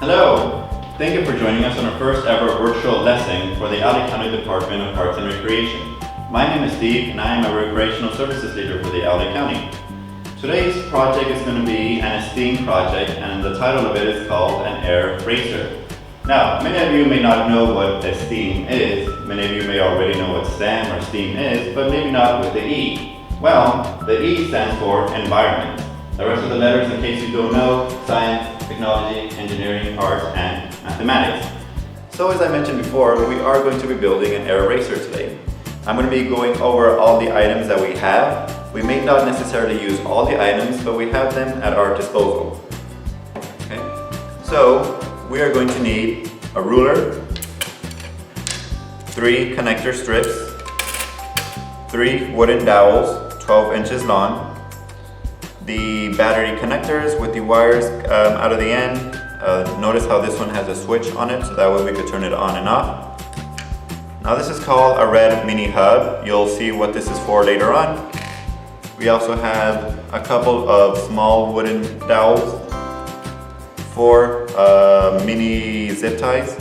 Hello! Thank you for joining us on our first ever virtual lesson for the LA County Department of Parks and Recreation. My name is Steve and I am a Recreational Services Leader for the LA County. Today's project is going to be an ESTEAM project and the title of it is called an air racer. Now, many of you may not know what ESTEAM is. Many of you may already know what STEM or STEAM is, but maybe not with the E. Well, the E stands for environment. The rest of the letters, in case you don't know, science, technology, engineering, arts, and mathematics. So as I mentioned before, we are going to be building an air racer today. I'm going to be going over all the items that we have. We may not necessarily use all the items, but we have them at our disposal. Okay? So we are going to need a ruler, 3 connector strips, 3 wooden dowels, 12 inches long, the battery connectors with the wires out of the end. Notice how this one has a switch on it, so that way we could turn it on and off. Now this is called a red mini hub. You'll see what this is for later on. We also have a couple of small wooden dowels, 4 mini zip ties,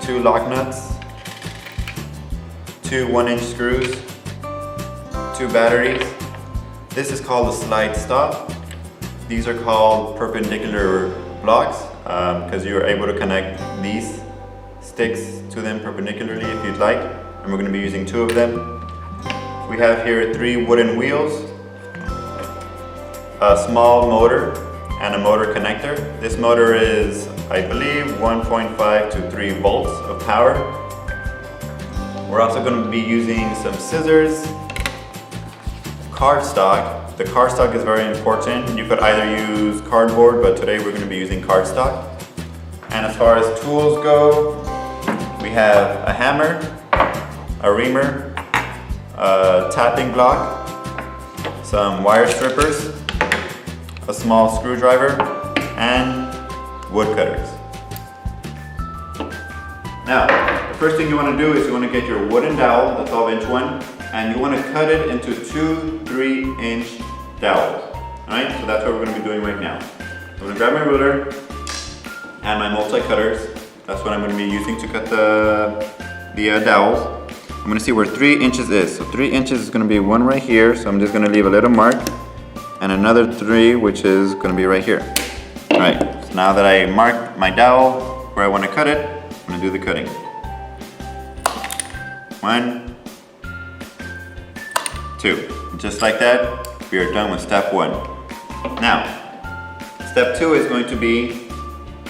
2 lock nuts, 2 1-inch screws, 2 batteries. This is called a slide stop. These are called perpendicular blocks because you're able to connect these sticks to them perpendicularly if you'd like. And we're going to be using 2 of them. We have here 3 wooden wheels, a small motor, and a motor connector. This motor is, I believe, 1.5 to 3 volts of power. We're also going to be using some scissors, cardstock. The cardstock is very important. You could either use cardboard, but today we're going to be using cardstock. And as far as tools go, we have a hammer, a reamer, a tapping block, some wire strippers, a small screwdriver, and wood cutters. Now, the first thing you want to do is you want to get your wooden dowel, the 12-inch one, and you want to cut it into 2 3-inch dowels. Alright, so that's what we're going to be doing right now. I'm going to grab my ruler and my multi-cutters. That's what I'm going to be using to cut the dowels. I'm going to see where 3 inches is. So 3 inches is going to be one right here, so I'm just going to leave a little mark, and another 3 which is going to be right here. Alright, so now that I marked my dowel where I want to cut it, I'm going to do the cutting. 1, 2. Just like that, we are done with step 1. Now, step 2 is going to be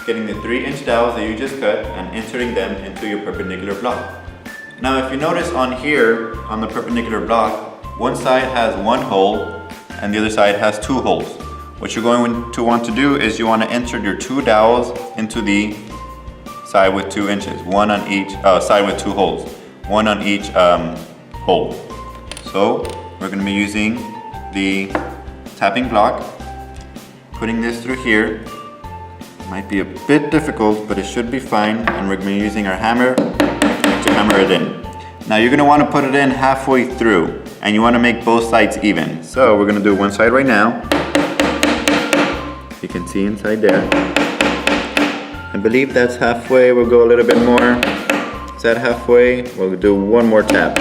getting the 3-inch dowels that you just cut and inserting them into your perpendicular block. Now, if you notice on here, on the perpendicular block, one side has 1 hole and the other side has 2 holes. What you're going to want to do is you want to insert your 2 dowels into the side with 2 inches, one on each side with 2 holes, one on each hole. So we're going to be using the tapping block, putting this through here. Might be a bit difficult, but it should be fine. And we're going to be using our hammer to hammer it in. Now you're going to want to put it in halfway through, and you want to make both sides even. So we're going to do one side right now. You can see inside there. I believe that's halfway. We'll go a little bit more. Is that halfway? We'll do one more tap,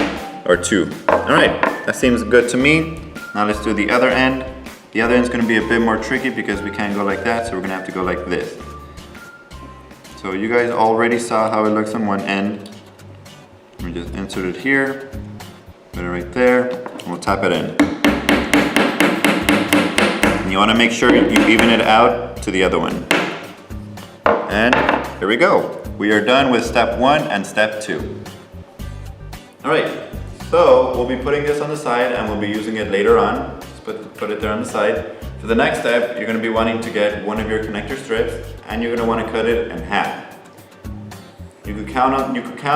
or 2. All right, that seems good to me. Now let's do the other end. The other end is going to be a bit more tricky because we can't go like that, so we're going to have to go like this. So you guys already saw how it looks on one end. We just insert it here, put it right there, and we'll tap it in. And you want to make sure you even it out to the other one. And here we go. We are done with step 1 and step 2. All right. So we'll be putting this on the side and we'll be using it later on. Just put it there on the side. For the next step, you're going to be wanting to get one of your connector strips and you're going to want to cut it in half. You could count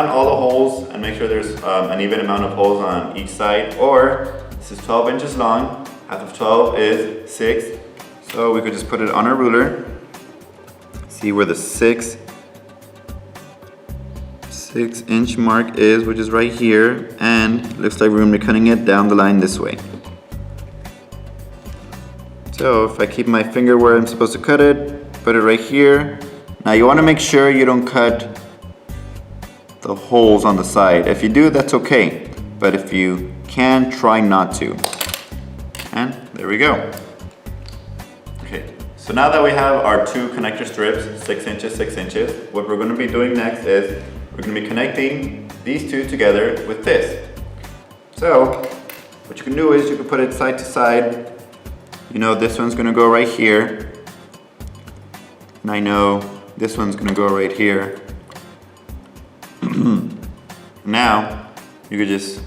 all the holes and make sure there's an even amount of holes on each side. Or this is 12 inches long. Half of 12 is 6. So we could just put it on our ruler. See where the 6-inch mark is, which is right here, and looks like we're going to be cutting it down the line this way. So if I keep my finger where I'm supposed to cut it, put it right here. Now you want to make sure you don't cut the holes on the side. If you do, that's okay. But if you can, try not to. And there we go. Okay, so now that we have our two connector strips, 6 inches, 6 inches, what we're going to be doing next is we're going to be connecting these two together with this. So what you can do is you can put it side to side. You know this one's going to go right here. And I know this one's going to go right here. Now you could just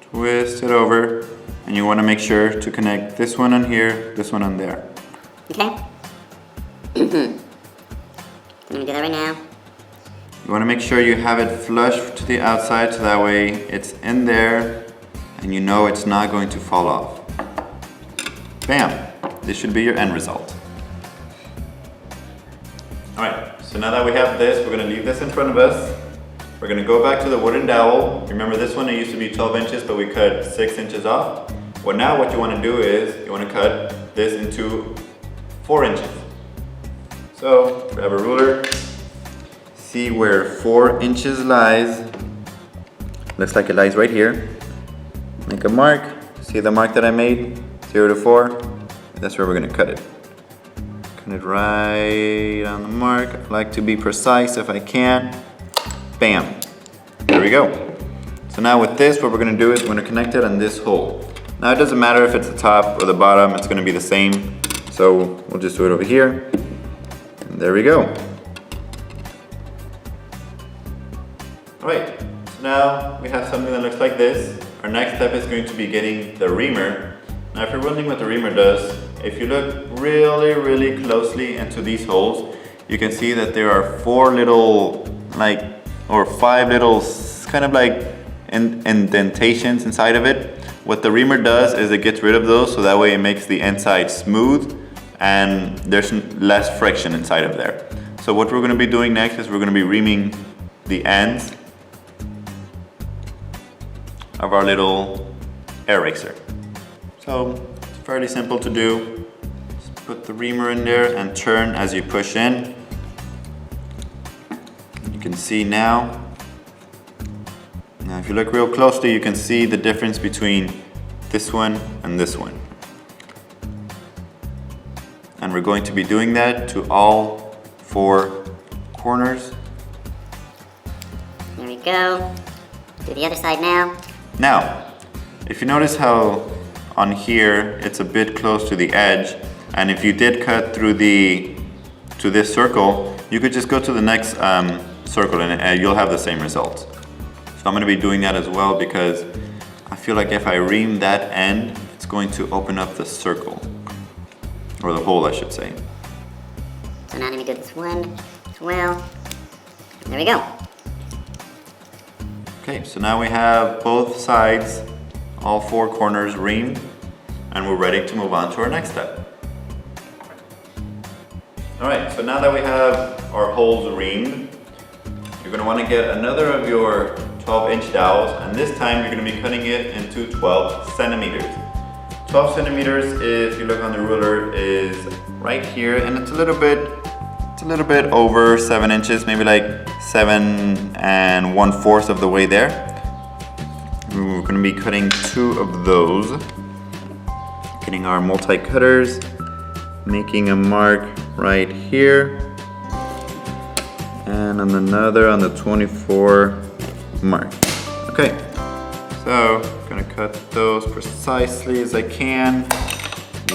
twist it over, and you want to make sure to connect this one on here, this one on there. Okay. I'm going to do that right now. You want to make sure you have it flush to the outside so that way it's in there and you know it's not going to fall off. Bam! This should be your end result. Alright, so now that we have this, we're going to leave this in front of us. We're going to go back to the wooden dowel. Remember this one, it used to be 12 inches, but we cut 6 inches off. Well, now what you want to do is you want to cut this into 4 inches. So grab a ruler, see where 4 inches lies. Looks like it lies right here. Make a mark. See the mark that I made? 0 to 4. That's where we're going to cut it. Cut it right on the mark. I like to be precise if I can. Bam. There we go. So now with this, what we're going to do is we're going to connect it on this hole. Now it doesn't matter if it's the top or the bottom, it's going to be the same. So we'll just do it over here. And there we go. Alright, so now we have something that looks like this. Our next step is going to be getting the reamer. Now if you're wondering what the reamer does, if you look really, really closely into these holes, you can see that there are 4 little, or 5 little, kind of like indentations inside of it. What the reamer does is it gets rid of those so that way it makes the inside smooth and there's less friction inside of there. So what we're going to be doing next is we're going to be reaming the ends of our little air racer. So it's fairly simple to do. Just put the reamer in there and turn as you push in. You can see now. Now if you look real closely, you can see the difference between this one and this one. And we're going to be doing that to all 4 corners. There we go. Do the other side now. Now, if you notice how on here it's a bit close to the edge, and if you did cut through to this circle, you could just go to the next circle and you'll have the same result. So I'm going to be doing that as well because I feel like if I ream that end, it's going to open up the circle, or the hole I should say. So now let me do this one as well. There we go. Okay, so now we have both sides, all 4 corners reamed, and we're ready to move on to our next step. Alright, so now that we have our holes reamed, you're going to want to get another of your 12-inch dowels, and this time you're going to be cutting it into 12 centimeters. 12 centimeters, if you look on the ruler, is right here, and it's a little bit over 7 inches, maybe like 7 1/4 of the way there. We're going to be cutting 2 of those. Getting our multi-cutters, making a mark right here, and on another on the 24 mark. Okay, so I'm going to cut those precisely as I can.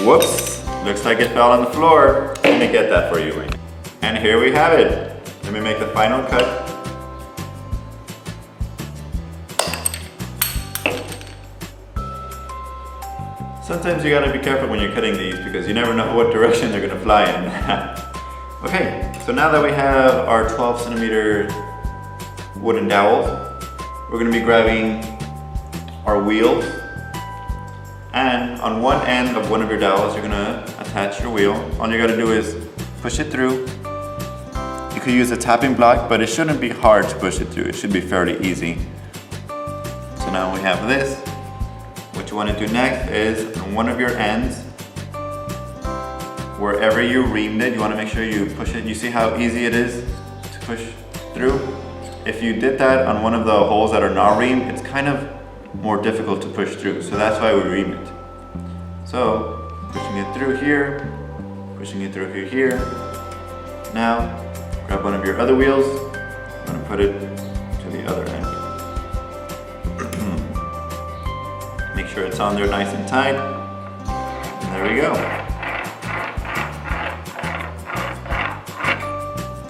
Whoops, looks like it fell on the floor. Let me get that for you. And here we have it. Let me make the final cut. Sometimes you gotta be careful when you're cutting these because you never know what direction they're gonna fly in. Okay, so now that we have our 12 centimeter wooden dowels, we're gonna be grabbing our wheels, and on one end of one of your dowels, you're gonna attach your wheel. All you gotta do is push it through. You could use a tapping block, but it shouldn't be hard to push it through. It should be fairly easy. So now we have this. What you want to do next is on one of your ends, wherever you reamed it, you want to make sure you push it. You see how easy it is to push through? If you did that on one of the holes that are not reamed, it's kind of more difficult to push through. So that's why we ream it. So pushing it through here, pushing it through here. Now grab one of your other wheels. I'm going to put it to the other end. Make sure it's on there nice and tight. And there we go.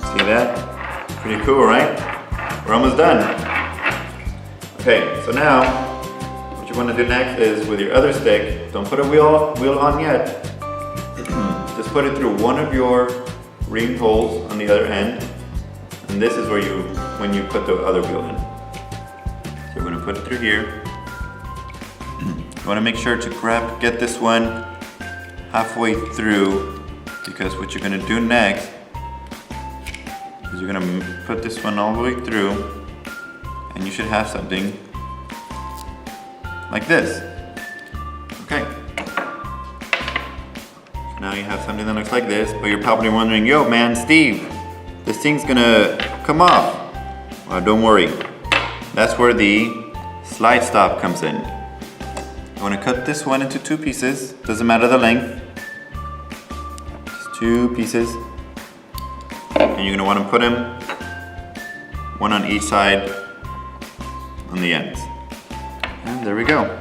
See that? Pretty cool, right? We're almost done. Okay, so now what you want to do next is with your other stick, don't put a wheel on yet. Just put it through one of your reamed holes on the other end. And this is where when you put the other wheel in. So we're going to put it through here. You want to make sure to get this one halfway through, because what you're going to do next is you're going to put this one all the way through, and you should have something like this. Okay. So now you have something that looks like this, but you're probably wondering, yo man, Steve, this thing's gonna come off. Well, don't worry. That's where the slide stop comes in. You want to cut this one into 2 pieces, doesn't matter the length, just 2 pieces. And you're going to want to put them one on each side on the ends. And there we go.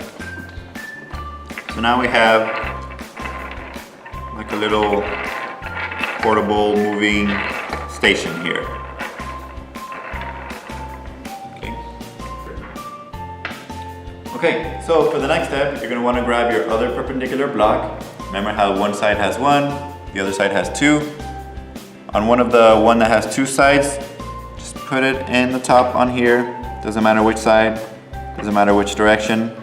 So now we have like a little portable moving station here. Okay, so for the next step, you're going to want to grab your other perpendicular block. Remember how one side has 1, the other side has 2. On one that has 2 sides, just put it in the top on here. Doesn't matter which side, doesn't matter which direction,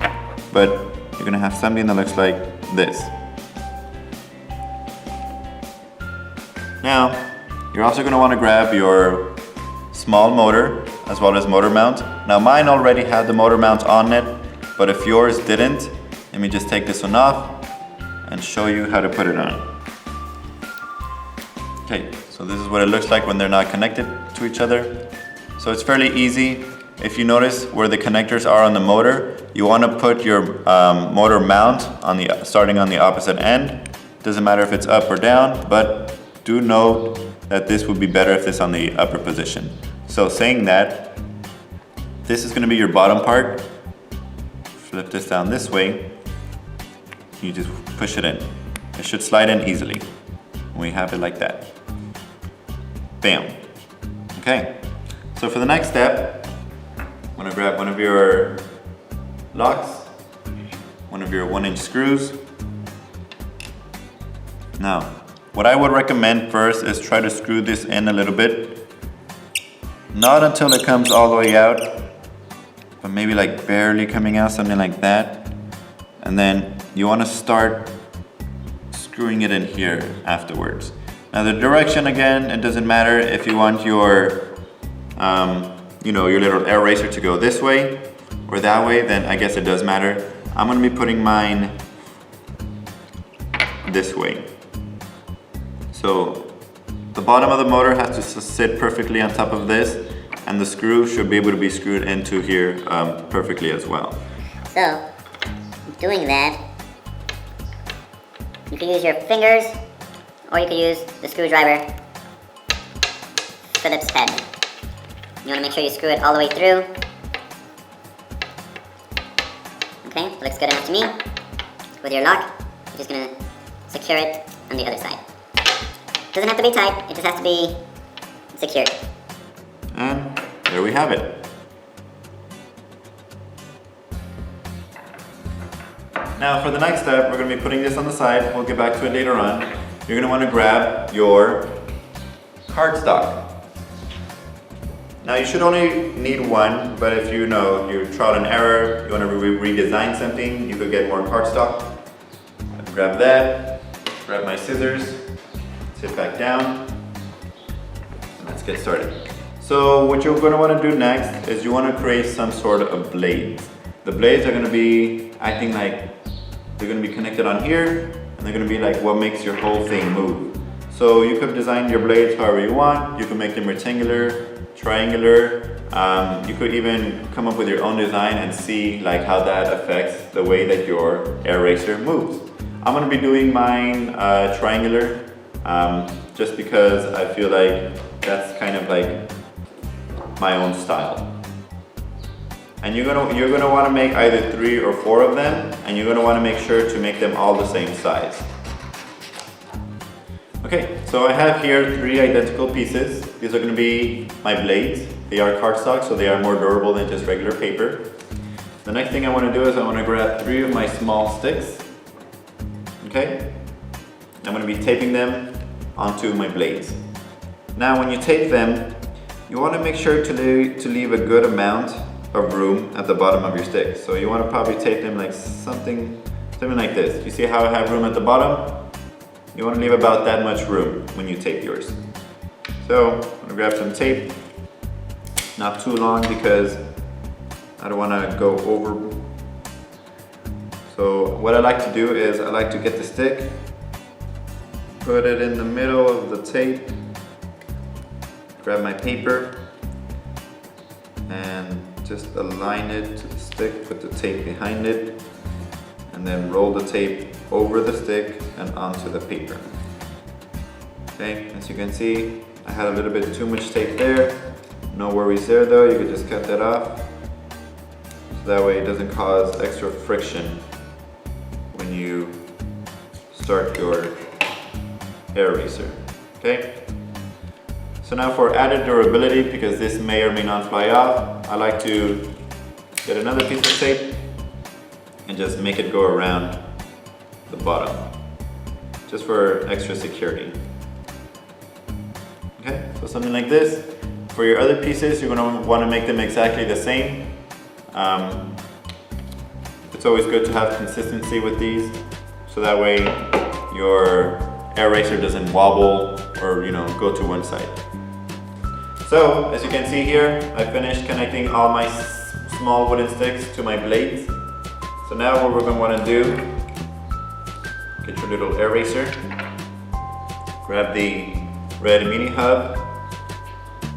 but you're going to have something that looks like this. Now, you're also going to want to grab your small motor as well as motor mount. Now mine already had the motor mount on it, but if yours didn't, let me just take this one off and show you how to put it on. Okay, so this is what it looks like when they're not connected to each other. So it's fairly easy. If you notice where the connectors are on the motor, you want to put your motor mount starting on the opposite end. Doesn't matter if it's up or down, but do note that this would be better if it's on the upper position. So saying that, this is going to be your bottom part. Flip this down this way. You just push it in. It should slide in easily. We have it like that. Bam. Okay. So for the next step, I'm going to grab one of your locks, one of your 1-inch screws. Now, what I would recommend first is try to screw this in a little bit. Not until it comes all the way out, but maybe like barely coming out, something like that. And then you want to start screwing it in here afterwards. Now the direction, again, it doesn't matter if you want your your little air racer to go this way or that way, then I guess it does matter. I'm going to be putting mine this way. So the bottom of the motor has to sit perfectly on top of this, and the screw should be able to be screwed into here perfectly as well. So, doing that, you can use your fingers, or you can use the screwdriver, Phillips head. You want to make sure you screw it all the way through. Okay, looks good enough to me. With your lock, you're just going to secure it on the other side. Doesn't have to be tight, it just has to be secured. And there we have it. Now for the next step, we're going to be putting this on the side. We'll get back to it later on. You're going to want to grab your cardstock. Now you should only need one, but if you trial and error, you want to redesign something, you could get more cardstock. Grab that, grab my scissors, sit back down, and let's get started. So what you're going to want to do next is you want to create some sort of blades. The blades are going to be acting like they're going to be connected on here, and they're gonna be like what makes your whole thing move. So you could design your blades however you want. You can make them rectangular, triangular. You could even come up with your own design and see like how that affects the way that your air racer moves. I'm gonna be doing mine triangular, just because I feel like that's kind of like my own style. And you're gonna want to make either 3 or 4 of them, and you're gonna want to make sure to make them all the same size. Okay, so I have here 3 identical pieces. These are gonna be my blades. They are cardstock, so they are more durable than just regular paper. The next thing I want to do is I want to grab 3 of my small sticks. Okay, I'm going to be taping them onto my blades. Now when you tape them, you want to make sure to leave a good amount of room at the bottom of your stick. So you want to probably tape them like something like this. You see how I have room at the bottom? You want to leave about that much room when you tape yours. So I'm going to grab some tape, not too long because I don't want to go over. So what I like to do is I like to get the stick, put it in the middle of the tape, grab my paper, and just align it to the stick, put the tape behind it, and then roll the tape over the stick and onto the paper. Okay, as you can see, I had a little bit too much tape there. No worries there though, you could just cut that off. So that way it doesn't cause extra friction when you start your air racer. Okay? So now for added durability, because this may or may not fly off, I like to get another piece of tape and just make it go around the bottom, just for extra security. Okay, so something like this. For your other pieces, you're going to want to make them exactly the same. It's always good to have consistency with these, so that way your air racer doesn't wobble or go to one side. So as you can see here, I finished connecting all my small wooden sticks to my blades. So now what we're going to want to do, get your little air racer, grab the red mini hub.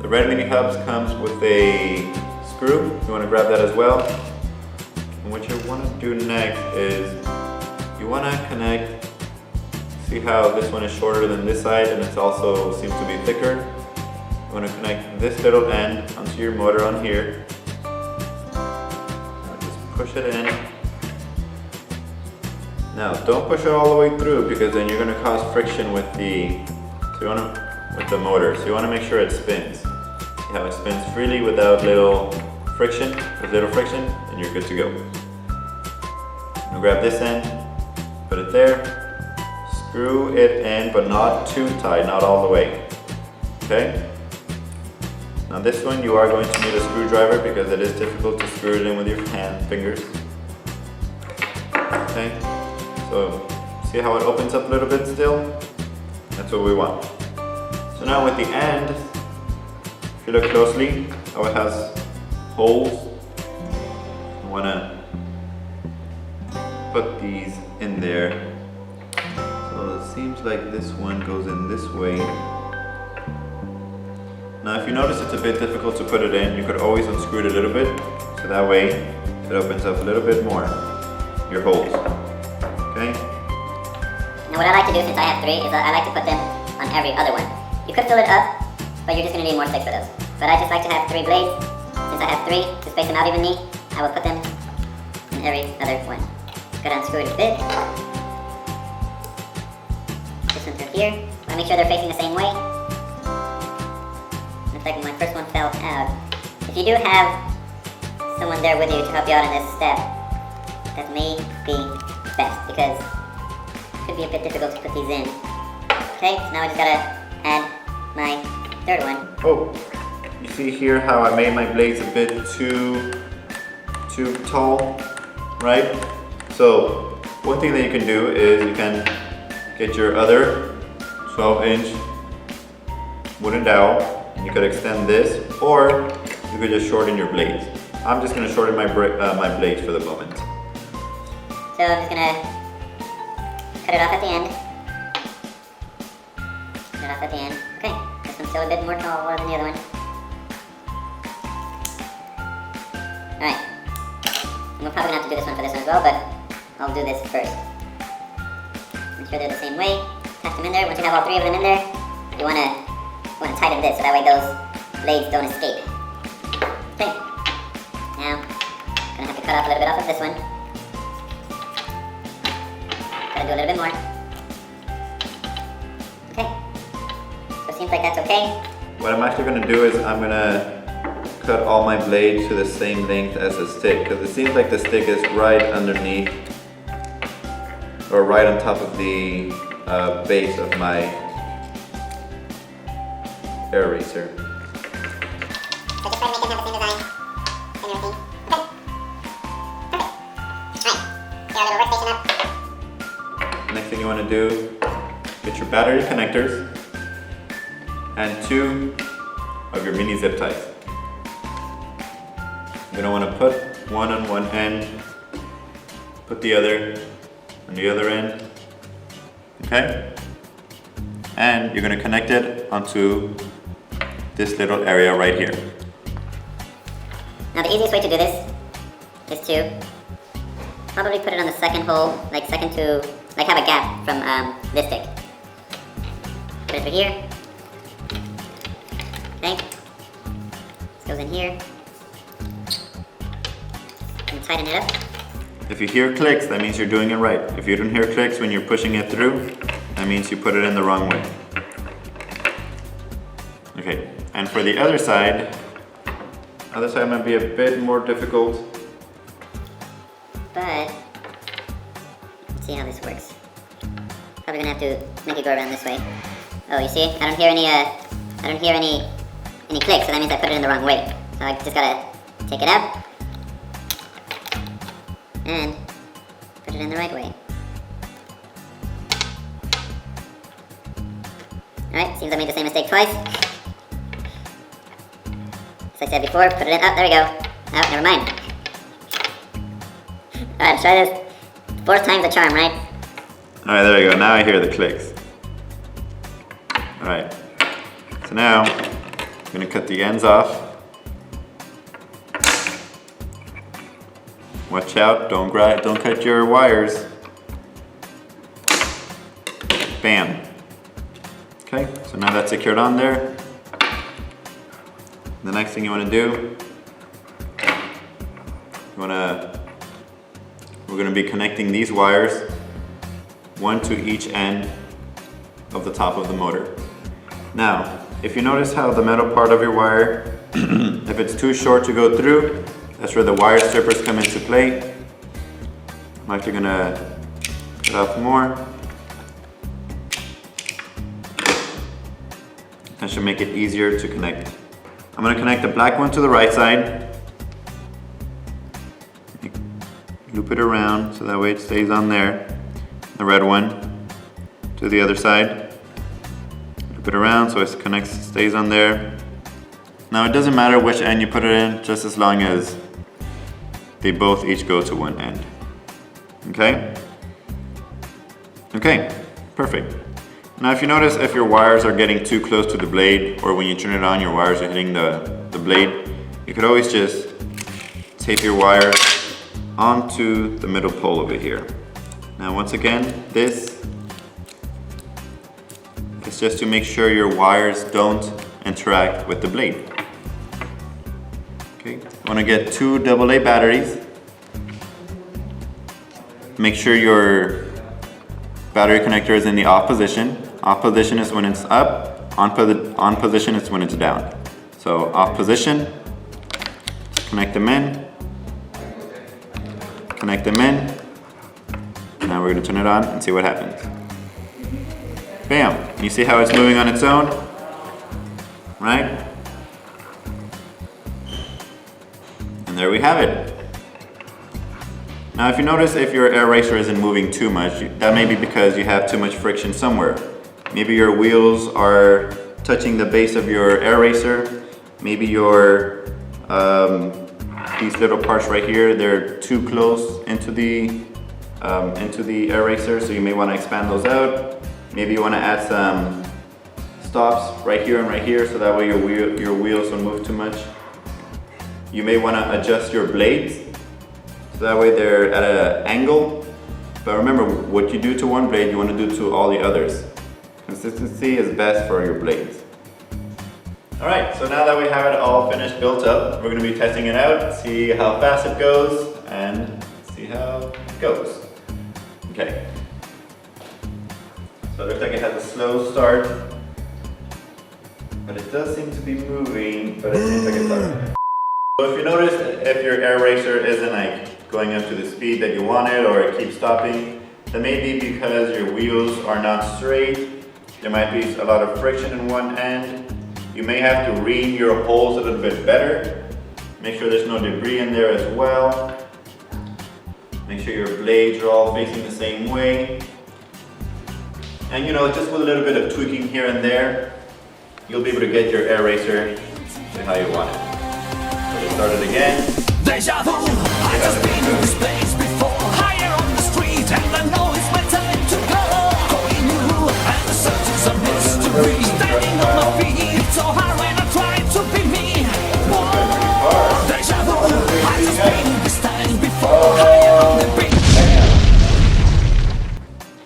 The red mini hubs comes with a screw. You want to grab that as well. And what you want to do next is you want to connect. See how this one is shorter than this side, and it also seems to be thicker. You want to connect this little end onto your motor on here. Just push it in. Now don't push it all the way through, because then you're going to cause friction with the motor. So you want to make sure it spins. See how it spins freely without little friction. With little friction, and you're good to go. Now grab this end, put it there, screw it in, but not too tight, not all the way. Okay? Now this one you are going to need a screwdriver, because it is difficult to screw it in with your fingers. Okay? So see how it opens up a little bit still? That's what we want. So now with the end, if you look closely, how it has holes. You want to put these in there. So it seems like this one goes in this way. Now if you notice it's a bit difficult to put it in, you could always unscrew it a little bit, so that way it opens up a little bit more, your holes. Okay? Now what I like to do, since I have 3, is I like to put them on every other one. You could fill it up, but you're just going to need more sticks for those. But I just like to have 3 blades. Since I have 3, to space them out evenly, I will put them in every other one. Go down and screw it a bit. This one through here. I want to make sure they're facing the same way. Looks like my first one fell out. If you do have someone there with you to help you out in this step, that may be best, because it could be a bit difficult to put these in. Okay, so now I just gotta add my 3rd one. Oh, you see here how I made my blades a bit too tall, right? So one thing that you can do is you can get your other 12-inch wooden dowel, and you could extend this, or you could just shorten your blades. I'm just going to shorten my blades for the moment. So I'm just gonna cut it off at the end. Cut it off at the end. Okay, this one's still a bit more taller than the other one. Alright. We're probably gonna have to do this one for this one as well, but I'll do this first. Make sure they're the same way. Attach them in there. Once you have all three of them in there, you wanna tighten this so that way those blades don't escape. Okay. Now, gonna have to cut off a little bit off of this one. Gotta do a little bit more. Okay. So it seems like that's okay. What I'm actually going to do is I'm going to cut all my blades to the same length as the stick, because it seems like the stick is right underneath or right on top of the base of my air racer. So just try to make them have the same design and everything. Okay. Perfect. Alright. Get our little workstation up. Next thing you want to do, get your battery connectors and 2 of your mini zip ties. You're going to want to put one on one end, put the other on the other end, okay? And you're going to connect it onto this little area right here. Now the easiest way to do this is to probably put it on the second hole, like have a gap from this stick. Put it over here. Okay. This goes in here. And tighten it up. If you hear clicks, that means you're doing it right. If you don't hear clicks when you're pushing it through, that means you put it in the wrong way. Okay, and for the other side might be a bit more difficult. But let's see how this works. Probably gonna have to make it go around this way. Oh, you see? I don't hear any clicks, so that means I put it in the wrong way. So I just gotta take it out and put it in the right way. Alright, seems I made the same mistake twice. As I said before, put it in. Oh, there we go. Oh, never mind. Alright, let's try this. 4th time's a charm, right? Alright, there we go. Now I hear the clicks. Alright. So now, I'm going to cut the ends off. Watch out, don't cut your wires. Bam. Okay, so now that's secured on there. The next thing you want to do, we're going to be connecting these wires, one to each end of the top of the motor. Now, if you notice how the metal part of your wire, if it's too short to go through, that's where the wire strippers come into play. I'm actually going to cut off more. That should make it easier to connect. I'm going to connect the black one to the right side. Loop it around so that way it stays on there. The red one to the other side. Loop it around so it stays on there. Now it doesn't matter which end you put it in, just as long as they both each go to one end. Okay? Okay, perfect. Now if you notice, if your wires are getting too close to the blade, or when you turn it on your wires are hitting the blade, you could always just tape your wires onto the middle pole over here. Now once again, this is just to make sure your wires don't interact with the blade. Okay, you want to get 2 AA batteries. Make sure your battery connector is in the off position. Off position is when it's up, on position is when it's down. So off position, connect them in, connect them in. Now we're going to turn it on and see what happens. Bam! You see how it's moving on its own? Right? And there we have it. Now if you notice if your air racer isn't moving too much, that may be because you have too much friction somewhere. Maybe your wheels are touching the base of your air racer. Maybe your these little parts right here, they're too close into the into the eraser, so you may want to expand those out. Maybe you want to add some stops right here and right here, so that way your wheels don't move too much. You may want to adjust your blades, so that way they're at an angle. But remember, what you do to one blade, you want to do to all the others. Consistency is best for your blades. Alright, so now that we have it all finished, built up, we're going to be testing it out, see how fast it goes, and see how it goes. Okay. So it looks like it has a slow start, but it does seem to be moving, but it seems like it's alright. So if you notice, if your air racer isn't like going up to the speed that you wanted, or it keeps stopping, that may be because your wheels are not straight. There might be a lot of friction in one end. You may have to ream your holes a little bit better. Make sure there's no debris in there as well. Make sure your blades are all facing the same way. And you know, just with a little bit of tweaking here and there, you'll be able to get your air racer to how you want it. So let's start it again. Deja vu, I just been in this place before. Higher on the street, and I know it's my time to go. Going new, and the search is a mystery. Standing on my feet, it's so hard when I try to be me. Whoa, deja vu, I just been in this time before. Higher on the beat.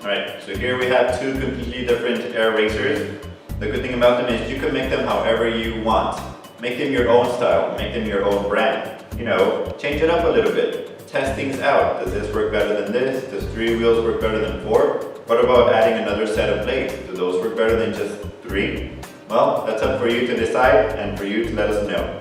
Alright, so here we have two completely different air racers. The good thing about them is you can make them however you want. Make them your own style, make them your own brand. You know, change it up a little bit. Test things out. Does this work better than this? Does 3 wheels work better than 4? What about adding another set of blades? Do those work better than just 3? Well, that's up for you to decide and for you to let us know.